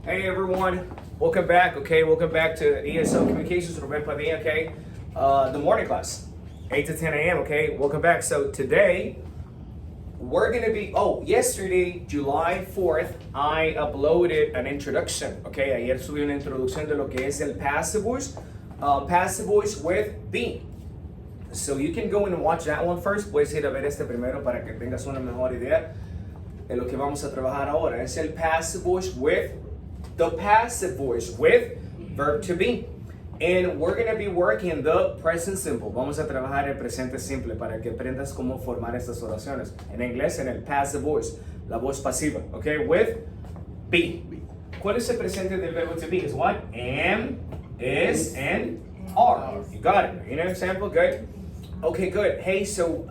Hey everyone, welcome back. Okay, welcome back to ESL Communications with Ruben Padilla. Okay, the morning class, 8 to 10 a.m. Okay, welcome back. So today we're gonna be. Oh, yesterday, July 4th, I uploaded an introduction. Okay, ayer subí una introducción de lo que es el passive voice with be. So you can go and watch that one first. Puedes ir a ver este primero para que tengas una mejor idea de lo que vamos a trabajar ahora. Es el passive voice with the passive voice with verb to be. And we're going to be working the present simple. Vamos a trabajar el presente simple para que aprendas cómo formar estas oraciones. En inglés, en el passive voice, la voz pasiva. Okay, with be. ¿Cuál es el presente del verbo to be? Is what? Am, is, and are. You got it. You know example? Good. Okay, good. Hey, so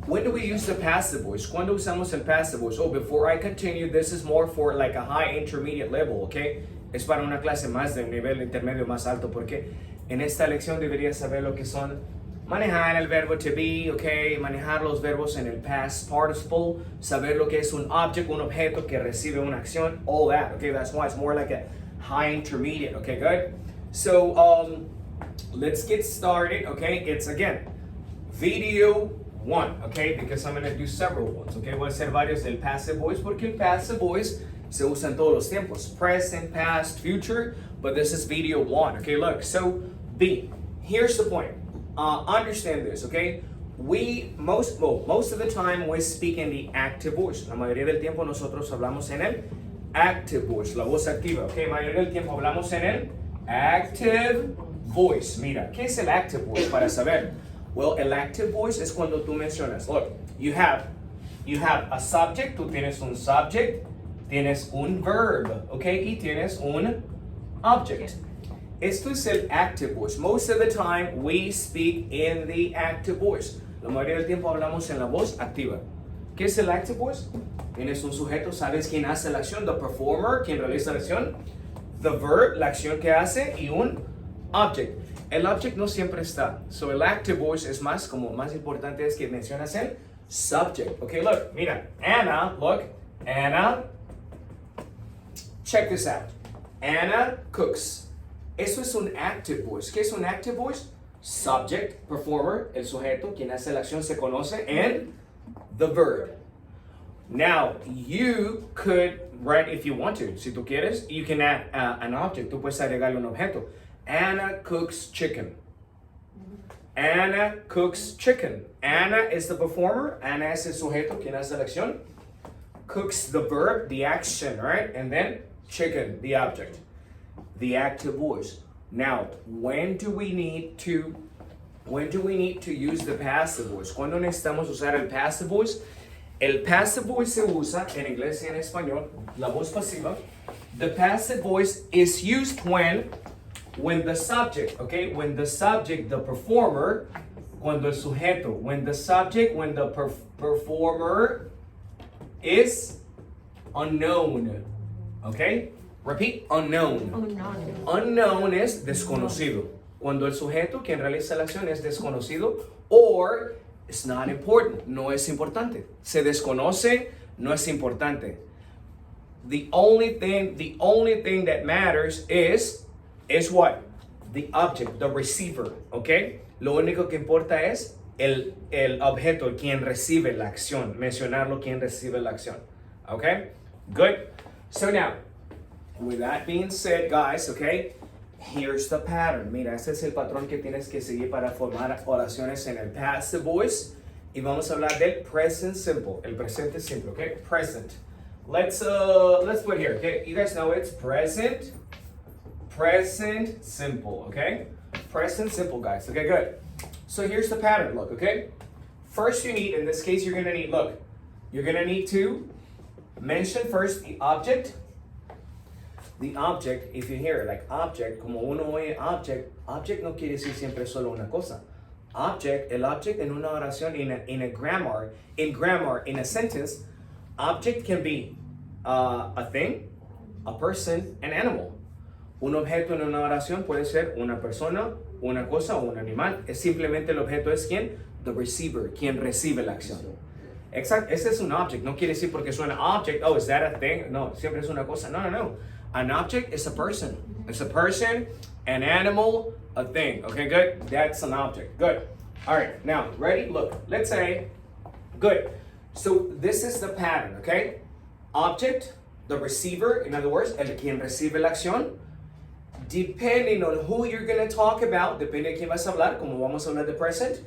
when do we use the passive voice? ¿Cuándo usamos el passive voice? Oh, before I continue, this is more for like a high intermediate level, okay? Es para una clase más de un nivel intermedio más alto, porque en esta lección deberías saber lo que son manejar el verbo to be, okay? Manejar los verbos en el past participle, saber lo que es un object, un objeto que recibe una acción, all that, okay? That's why it's more like a high intermediate, okay, good? So, let's get started, okay? It's again, video one, okay? Because I'm going to do several ones, okay? Voy a hacer varios del passive voice porque el passive voice se usa en todos los tiempos, present, past, future, but this is video one, okay? Look, so be. Here's the point. Understand this, okay? Most of the time we speak in the active voice. La mayoría del tiempo nosotros hablamos en el active voice, la voz activa, okay? La mayoría del tiempo hablamos en el active voice. Mira, ¿qué es el active voice? Para saber. Well, el active voice es cuando tú mencionas, look, you have a subject, tú tienes un subject, tienes un verb, okay, y tienes un object. Esto es el active voice. Most of the time we speak in the active voice. La mayoría del tiempo hablamos en la voz activa. ¿Qué es el active voice? Tienes un sujeto, sabes quién hace la acción, the performer, quien realiza la acción, the verb, la acción que hace, y un object. El object no siempre está. So el active voice es más, como más importante es que mencionas el subject. Okay, look, mira, Anna, check this out. Anna cooks. Eso es un active voice. ¿Qué es un active voice? Subject, performer, el sujeto, quien hace la acción se conoce, and the verb. Now, you could write, if you want to, si tú quieres, you can add an object. Tú puedes agregarle un objeto. Anna cooks chicken. Anna cooks chicken. Anna is the performer. Anna es el sujeto, quien hace la acción. Cooks the verb, the action, right? And then chicken, the object. The active voice. Now, when do we need to use the passive voice? ¿Cuándo necesitamos usar el passive voice? El passive voice se usa en inglés y en español, la voz pasiva. The passive voice is used when the subject, okay, when the subject, the performer, cuando el sujeto, when the performer is unknown, okay? Repeat, unknown. Unknown es desconocido. Cuando el sujeto, quien realiza la acción, es desconocido, or it's not important, no es importante. Se desconoce, no es importante. The only thing that matters is what? The object, the receiver, okay? Lo único que importa es el objeto, quien recibe la acción. Mencionarlo, quien recibe la acción, okay? Good. So now, with that being said, guys, okay, here's the pattern. Mira, este es el patrón que tienes que seguir para formar oraciones en el passive voice. Y vamos a hablar del present simple, el presente simple, okay? Present. Let's put here, okay? You guys know it's present simple, okay? Present simple, guys. Okay, good. So here's the pattern, look, okay? First you need, in this case, you're gonna need to mention first the object. The object, if you hear it, like object, como uno oye object no quiere decir siempre solo una cosa. El object en una oración, in grammar, in a sentence, object can be a thing, a person, an animal. Un objeto en una oración puede ser una persona, una cosa o un animal. Es simplemente el objeto es quien? The receiver, quien recibe la acción. Exacto, ese es un object. No quiere decir porque es un object, oh, is that a thing? No, siempre es una cosa. No. An object is a person. It's a person, an animal, a thing. Okay, good? That's an object. Good. All right, now, ready? Look, let's say, good. So this is the pattern, okay? Object, the receiver, in other words, el quien recibe la acción. Depending on who you're going to talk about, depende de quién vas a hablar, como vamos a hablar de present,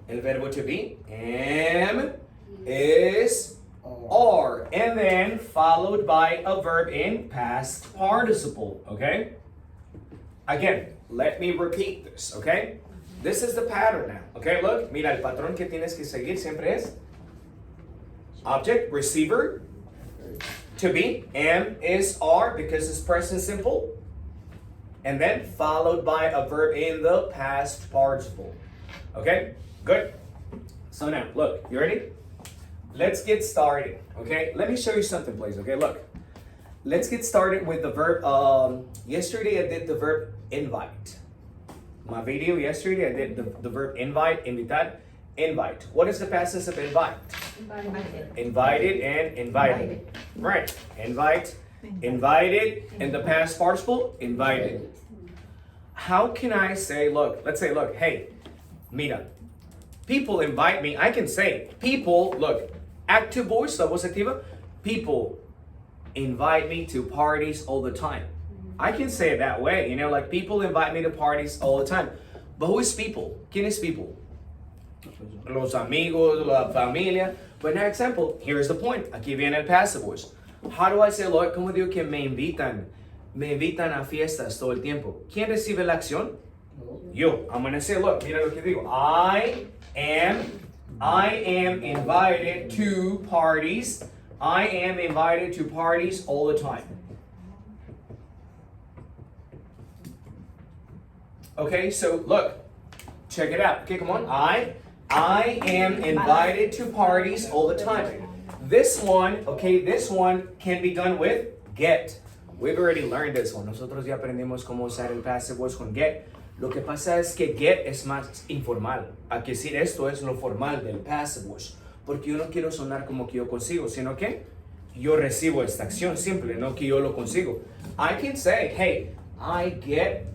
el verbo to be, am, is, are, and then followed by a verb in past participle, okay? Again, let me repeat this, okay? This is the pattern now, okay? Look, mira, el patrón que tienes que seguir siempre es object, receiver, to be, am, is, are, because it's present simple, and then followed by a verb in the past participle, okay? Good. So now, look, you ready? Let's get started, okay? Let me show you something, please, okay? Look, let's get started with the verb. Yesterday I did the verb invite. My video yesterday I did the verb invite, invitar, invite. What is the past tense of invite? Invited and invited. Right, invite, invited, and the past participle, invited. How can I say, look, let's say, look, hey, mira, people invite me. I can say, people, look, active voice, la voz activa, people invite me to parties all the time. I can say it that way, you know, like people invite me to parties all the time. But who is people? ¿Quién es people? Los amigos, la familia. But now example, here's the point. Aquí viene el passive voice. How do I say, Lord, ¿cómo digo que me invitan? Me invitan a fiestas todo el tiempo. ¿Quién recibe la acción? Yo. I'm going to say, look, mira lo que digo. I am invited to parties. I am invited to parties all the time. Okay, so look, check it out. Okay, come on. I am invited to parties all the time. This one, okay, this one can be done with get. We've already learned this one. Nosotros ya aprendimos cómo usar el passive voice con get. Lo que pasa es que get es más informal. A que decir esto es lo formal del passive voice. Porque yo no quiero sonar como que yo consigo, sino que yo recibo esta acción simple, no que yo lo consigo. I can say, hey, I get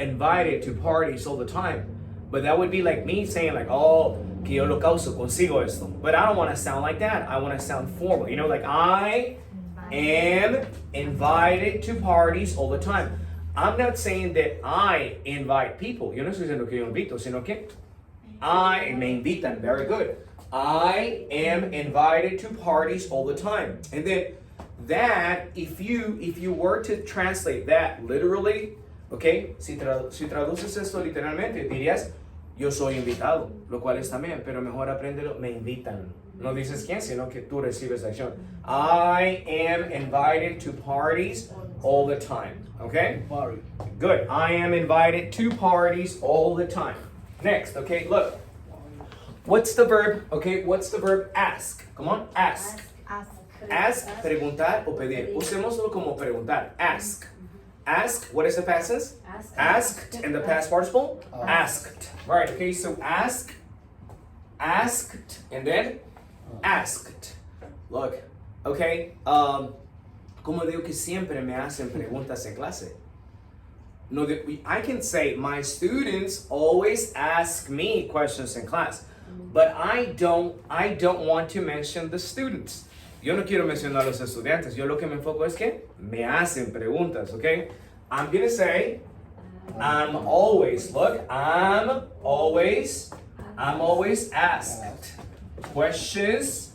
invited to parties all the time. But that would be like me saying like, oh, que yo lo causo, consigo esto. But I don't want to sound like that. I want to sound formal. You know, like I am invited to parties all the time. I'm not saying that I invite people. Yo no estoy diciendo que yo invito, sino que me invitan. Very good. I am invited to parties all the time. And then that, if you were to translate that literally, okay, si traduces esto literalmente, dirías, yo soy invitado, lo cual está bien, pero mejor apréndelo, me invitan. No dices quién, sino que tú recibes la acción. I am invited to parties all the time, okay? Party. Good, I am invited to parties all the time. Next, okay, look. What's the verb, okay, what's the verb ask? Come on, ask. Ask, preguntar o pedir. Usémoslo como preguntar, ask. Ask, what is the past tense? Asked, and the past participle? Asked. Right, okay, so ask, asked, and then asked. Look, okay, como digo que siempre me hacen preguntas en clase. No, I can say my students always ask me questions in class, but I don't want to mention the students. Yo no quiero mencionar a los estudiantes. Yo lo que me enfoco es que me hacen preguntas, okay? I'm gonna say, I'm always asked questions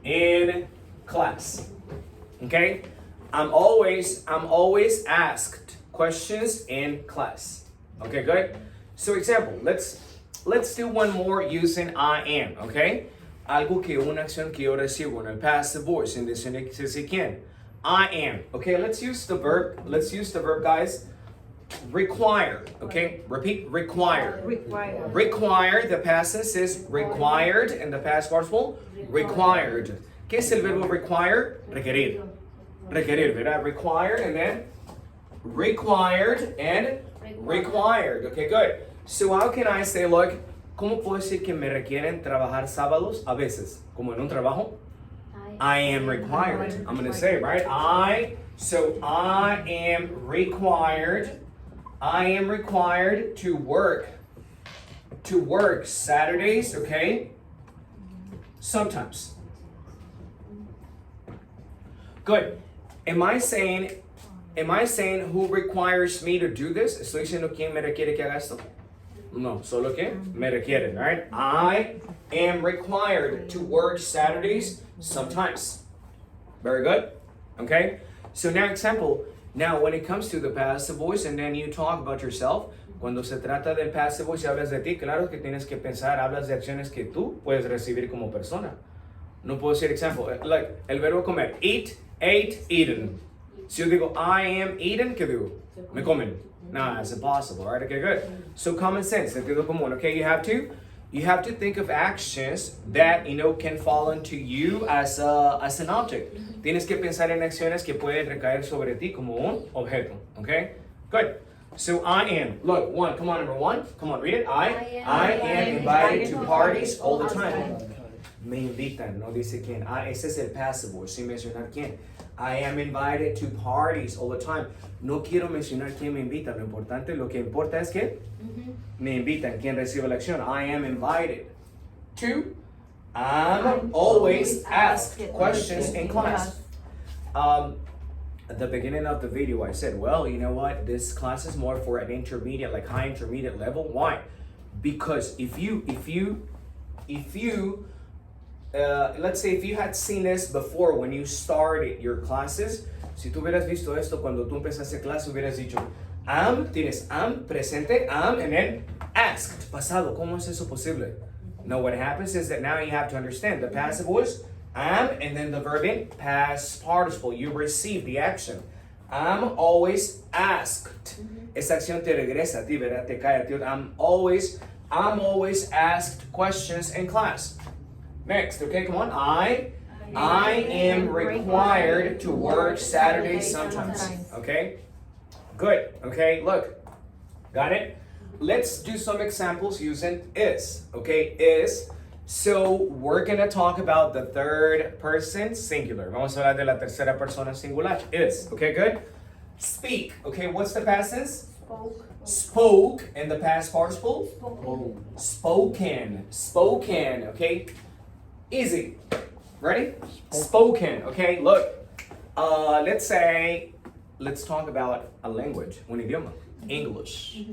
in class. Okay? I'm always asked questions in class. Okay, good? So example, let's do one more using I am, okay? Algo que una acción que yo recibo en el passive voice in this si quién. I am. Okay, let's use the verb, guys. Require. Okay, repeat, require. Require, the past tense is required, and the past participle, required. ¿Qué es el verbo require? Requerir. Requerir, ¿verdad? Require, and then required and required. Okay, good. So how can I say, look, ¿Cómo puedo decir que me requieren trabajar sábados? A veces, como en un trabajo. I am required. I'm going to say, right? I am required. I am required to work Saturdays, okay? Sometimes. Good. Am I saying who requires me to do this? ¿Estoy diciendo quién me requiere que haga esto? No, solo que me requieren, right? I am required to work Saturdays sometimes. Very good. Okay? So now example, now when it comes to the passive voice and then you talk about yourself, cuando se trata del passive voice y hablas de ti, claro que tienes que pensar, hablas de acciones que tú puedes recibir como persona. No puedo decir ejemplo, like el verbo comer, eat, ate, eaten. Si yo digo I am eaten, ¿qué digo? Me comen. Nah, it's impossible, right? Okay, good. So common sense, sentido común. Okay, you have to think of actions that can fall into you as an object. Tienes que pensar en acciones que pueden recaer sobre ti como un objeto. Okay, good. So I am. Look, one. Come on, number one. Come on, read it. I am invited to parties all the time. Me invitan, no dice quién. Ese es el passive voice, sin mencionar quién. I am invited to parties all the time. No quiero mencionar quién me invita. Lo que importa es que me invitan, quién recibe la acción. I am invited to. I'm always asked questions in class. At the beginning of the video, I said, well, you know what? This class is more for an intermediate, like high intermediate level. Why? Because if you let's say if you had seen this before when you started your classes, si tú hubieras visto esto cuando tú empezaste clase, hubieras dicho, tienes presente, and then asked, pasado. ¿Cómo es eso posible? No, what happens is that now you have to understand the passive voice, and then the verb in past participle. You receive the action. I'm always asked. Esa acción te regresa a ti, ¿verdad? Te cae a ti. I'm always asked questions in class. Next, okay, come on. I am required to work Saturdays sometimes. Okay? Good. Okay, look. Got it? Let's do some examples using is. Okay, is. So we're gonna talk about the third person singular. Vamos a hablar de la tercera persona singular. Is. Okay, good? Speak. Okay, what's the past tense? Spoke. And the past participle? Spoken. Okay? Easy. Ready? Spoken. Okay, look. Let's talk about a language, un idioma. English.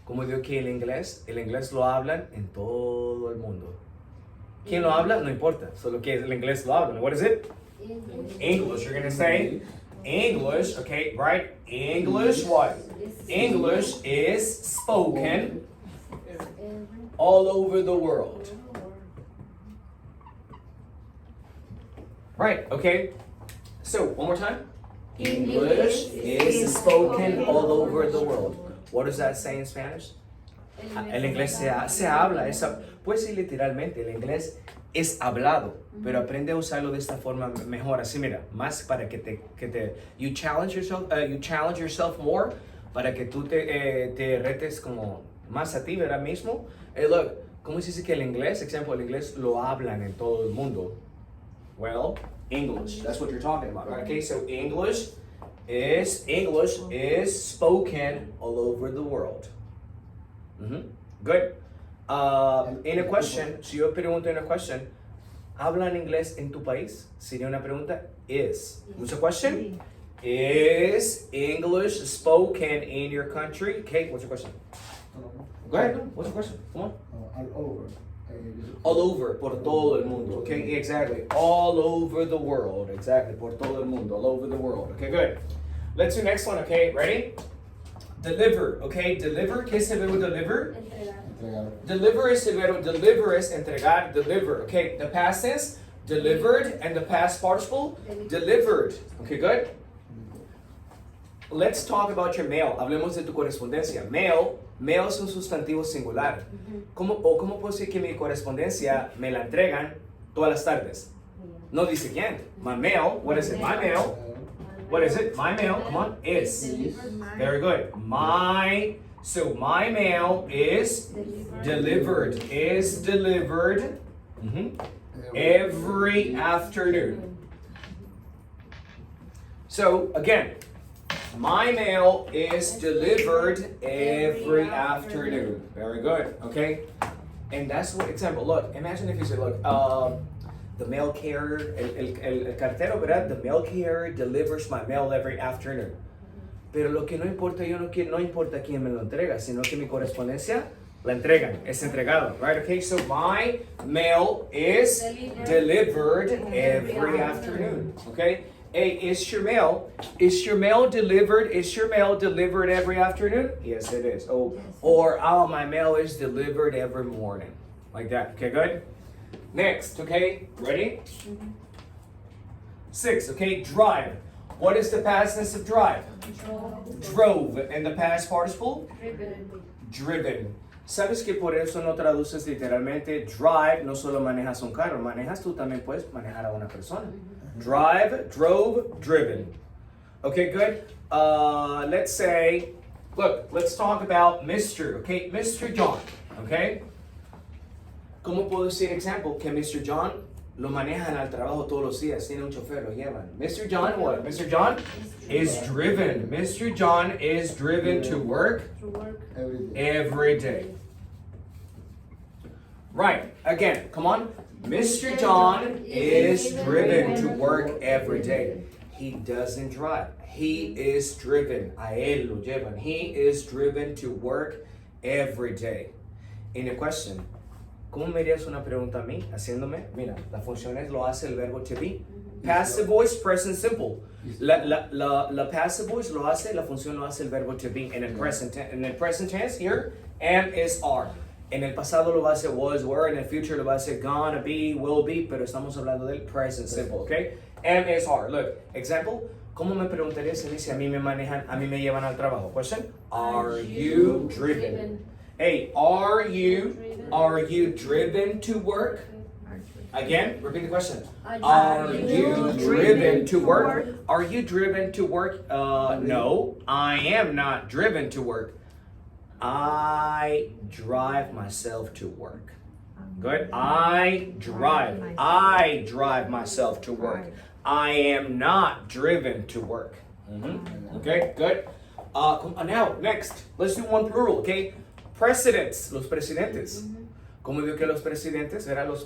Como digo que el inglés lo hablan en todo el mundo. ¿Quién lo habla? No importa. Solo que el inglés lo hablan. What is it? English. You're going to say English, okay, right? English what? English is spoken all over the world. Right, okay. So, one more time. English is spoken all over the world. What does that say in Spanish? El inglés se habla, pues sí, literalmente, el inglés es hablado, pero aprende a usarlo de esta forma mejor, así mira, más para que you challenge yourself more, para que tú te retes como más a ti, ¿verdad mismo? Look, ¿cómo se dice que el inglés, ejemplo, el inglés lo hablan en todo el mundo? Well, English, that's what you're talking about, right? Okay, so English is spoken all over the world. Good. In a question, si yo pregunto en a question, ¿hablan inglés en tu país? Sería una pregunta, is. What's the question? Is English spoken in your country? Kate, what's your question? Go ahead, what's your question? Come on. All over. All over, por todo el mundo. Okay, exactly. All over the world. Exactly, por todo el mundo. All over the world. Okay, good. Let's do next one, okay? Ready? Deliver, okay? Deliver, ¿qué es el verbo deliver? Entregar. Deliver es el verbo, deliver es entregar, deliver. Okay, the past tense, delivered, and the past participle, delivered. Okay, good? Let's talk about your mail. Hablemos de tu correspondencia. Mail es un sustantivo singular. ¿Cómo puedo decir que mi correspondencia me la entregan todas las tardes? No dice quién. My mail, what is it? My mail. What is it? My mail, come on, is. Very good. My So my mail is delivered every afternoon. So again, my mail is delivered every afternoon. Very good, okay? And that's what example, look, imagine if you say, look, the mail carrier, el cartero, ¿verdad? The mail carrier delivers my mail every afternoon. Pero lo que no importa, no importa quién me lo entrega, sino que mi correspondencia la entregan, es entregado, right? Okay, so my mail is delivered every afternoon, okay? Hey, is your mail delivered every afternoon? Yes, it is. Or my mail is delivered every morning. Like that, okay, good? Next, okay, ready? 6, okay, drive. What is the past tense of drive? Drove. And the past participle? Driven. ¿Sabes que por eso no traduces literalmente drive? No solo manejas un carro, manejas tú también puedes manejar a una persona. Drive, drove, driven. Okay, good. Let's say, look, let's talk about Mr. Okay, Mr. John. Okay. ¿Cómo puedo decir example que Mr. John lo manejan al trabajo todos los días? Tiene un chofer, lo llevan. Mr. John, what? Mr. John is driven. Mr. John is driven to work every day. Right. Again, come on. Mr. John is driven to work every day. He doesn't drive. He is driven. A él lo llevan. He is driven to work every day. In a question, ¿cómo me harías una pregunta a mí? Haciéndome, mira, la función es lo hace el verbo to be. Passive voice, present simple. La passive voice lo hace, la función lo hace el verbo to be. In the present tense here, am is are. En el pasado lo va a hacer was, were. En el future lo va a hacer gonna be, will be. Pero estamos hablando del present simple, okay? Am is are. Look, example. ¿Cómo me preguntaría si dice a mí me manejan, a mí me llevan al trabajo? Question. Are you driven? Hey, are you driven to work? Again, repeat the question. Are you driven to work? Are you driven to work? No, I am not driven to work. I drive myself to work. Good. I drive myself to work. I am not driven to work. Okay, good. Now, next, let's do one plural, okay? Precedents, los presidentes. ¿Cómo digo que los presidentes eran los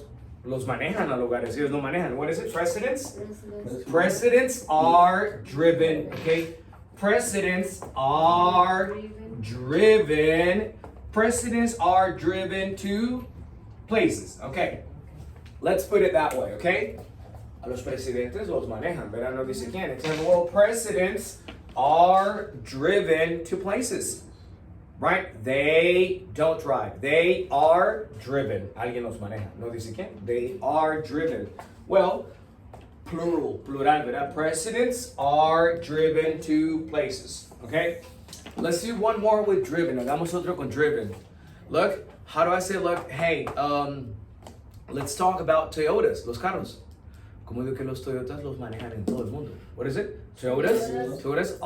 manejan a lugares? Ellos no manejan. What is it? Precedents? Precedents are driven, okay? Precedents are driven. Precedents are driven to places, okay? Let's put it that way, okay? A los presidentes los manejan, ¿verdad? No dice quién. Example, well, precedents are driven to places, right? They don't drive. They are driven. Alguien los maneja. No dice quién. They are driven. Well, plural, ¿verdad? Precedents are driven to places, okay? Let's do one more with driven. Hagamos otro con driven. Look, how do I say, look, hey, let's talk about Toyotas, los carros. ¿Cómo digo que los Toyotas los manejan en todo el mundo? What is it? Toyotas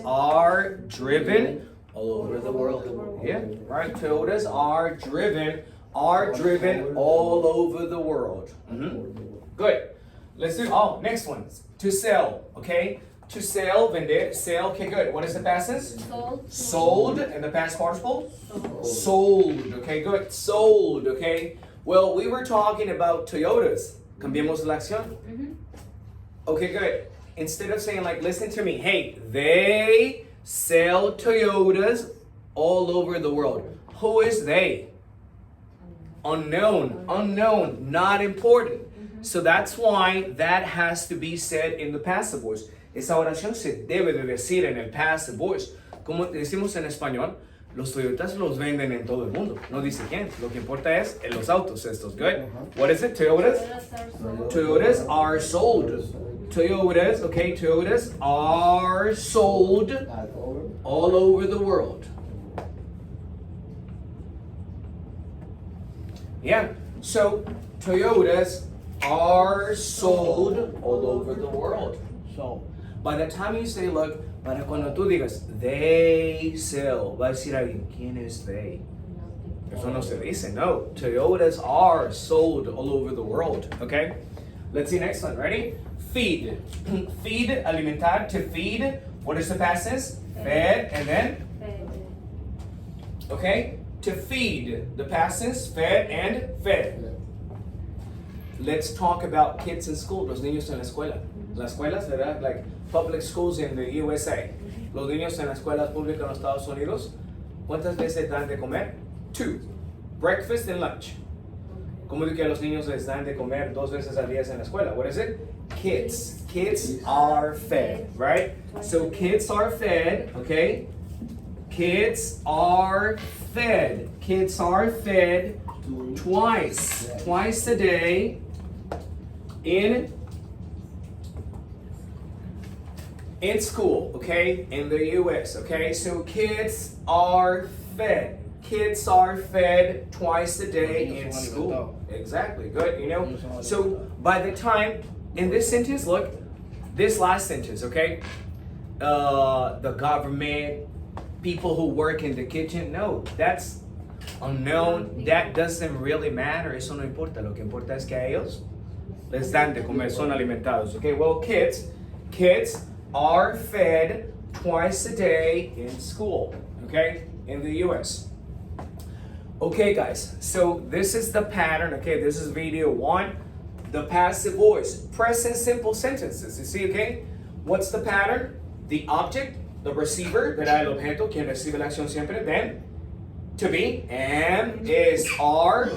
are driven all over the world. Yeah, right. Toyotas are driven all over the world. Good. Let's do, next one. To sell, okay? To sell, vender, sell, okay, good. What is the past tense? Sold, and the past participle? Sold, okay, good. Sold, okay? Well, we were talking about Toyotas. Cambiemos la acción. Okay, good. Instead of saying, like, listen to me. Hey, they sell Toyotas all over the world. Who is they? Unknown, not important. So that's why that has to be said in the passive voice. Esa oración se debe de decir en el passive voice. Como decimos en español, los Toyotas los venden en todo el mundo. No dice quién. Lo que importa es en los autos estos. Good. What is it? Toyotas? Toyotas are sold. Toyotas, okay, Toyotas are sold all over the world. Yeah, so Toyotas are sold all over the world. So, By the time you say, look, para cuando tú digas, they sell, va a decir alguien, ¿quién es they? Eso no se dice, no. Toyotas are sold all over the world, okay? Let's see next one, ready? Feed. Feed, alimentar, to feed. What is the past tense? Fed, and then? Okay? To feed, the past tense, fed and fed. Let's talk about kids in school, los niños en la escuela. Las escuelas, ¿verdad? Like public schools in the USA. Los niños en las escuelas públicas en los Estados Unidos, ¿cuántas veces dan de comer? 2. Breakfast and lunch. ¿Cómo digo que a los niños les dan de comer 2 veces al día en la escuela? What is it? Kids. Kids are fed, right? So kids are fed, okay? Kids are fed. Kids are fed twice a day in school, okay? In the US, okay? So kids are fed. Kids are fed twice a day in school. Exactly, good, you know? So by the time, in this sentence, look, this last sentence, okay? The government, people who work in the kitchen, no, that's unknown. That doesn't really matter. Eso no importa. Lo que importa es que a ellos les dan de comer, son alimentados. Okay, well, kids are fed twice a day in school, okay, in the US. Okay, guys, so this is the pattern, okay, this is video 1, the passive voice, present simple sentences, you see, okay? What's the pattern? The object, the receiver, ¿verdad? El objeto, quien recibe la acción siempre, then, to be, am, is, are,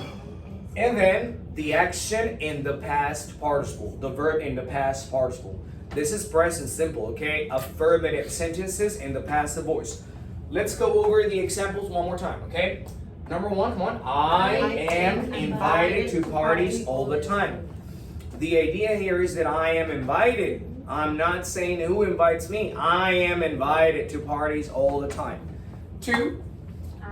and then the action in the past participle, the verb in the past participle. This is present simple, okay? Affirmative sentences in the passive voice. Let's go over the examples one more time, okay? Number 1, come on. I am invited to parties all the time. The idea here is that I am invited. I'm not saying who invites me. I am invited to parties all the time. 2,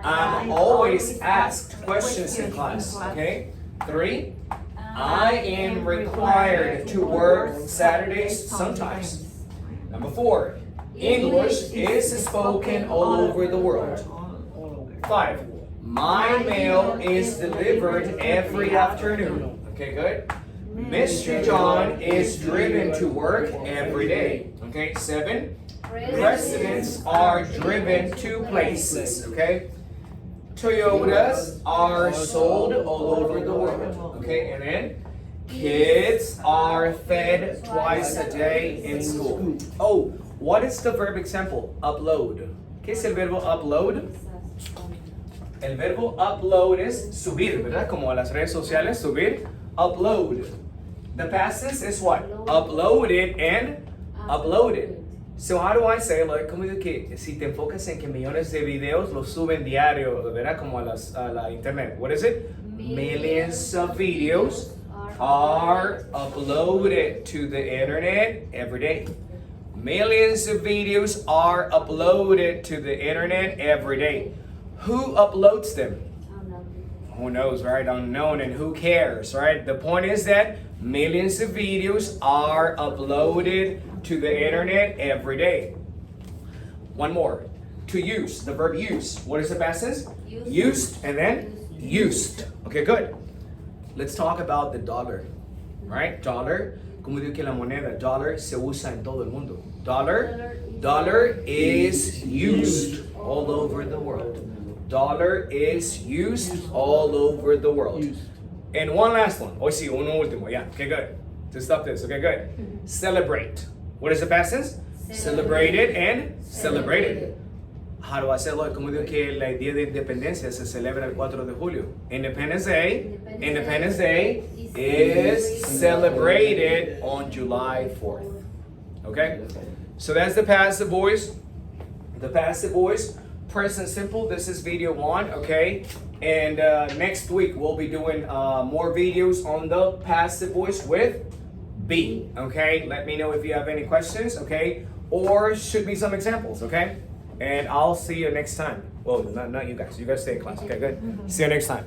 I'm always asked questions in class, okay? 3, I am required to work Saturdays sometimes. Number 4, English is spoken all over the world. 5, my mail is delivered every afternoon. Okay, good. Mr. John is driven to work every day. Okay, 7, presidents are driven to places. Okay. Toyotas are sold all over the world. Okay, and then kids are fed twice a day in school. Oh, what is the verb example? Upload. ¿Qué es el verbo upload? El verbo upload es subir, ¿verdad? Como a las redes sociales, subir. Upload. The past tense is what? Uploaded and uploaded. So how do I say, like, como digo que si te enfocas en que millones de videos los suben diario, ¿verdad? Como a la internet. What is it? Millions of videos are uploaded to the internet every day. Millions of videos are uploaded to the internet every day. Who uploads them? Who knows, right? Unknown, and who cares, right? The point is that millions of videos are uploaded to the internet every day. One more. To use, the verb use. What is the past tense? Used, and then used. Okay, good. Let's talk about the dollar, right? Dollar, como digo que la moneda, dollar se usa en todo el mundo. Dollar is used all over the world. Dollar is used all over the world. And one last one. Hoy sí, uno último. Yeah, okay, good. To stop this, okay, good. Celebrate. What is the past tense? Celebrated and celebrated. How do I say, Lord? Como digo que la Día de Independencia se celebra el 4 de julio. Independence Day is celebrated on July 4th. Okay? So that's the passive voice. The passive voice. Present simple. This is video 1, okay? And next week we'll be doing more videos on the passive voice with be, okay? Let me know if you have any questions, okay? Or should be some examples, okay? And I'll see you next time. Well, not you guys. You guys stay in class, okay? Good. See you next time.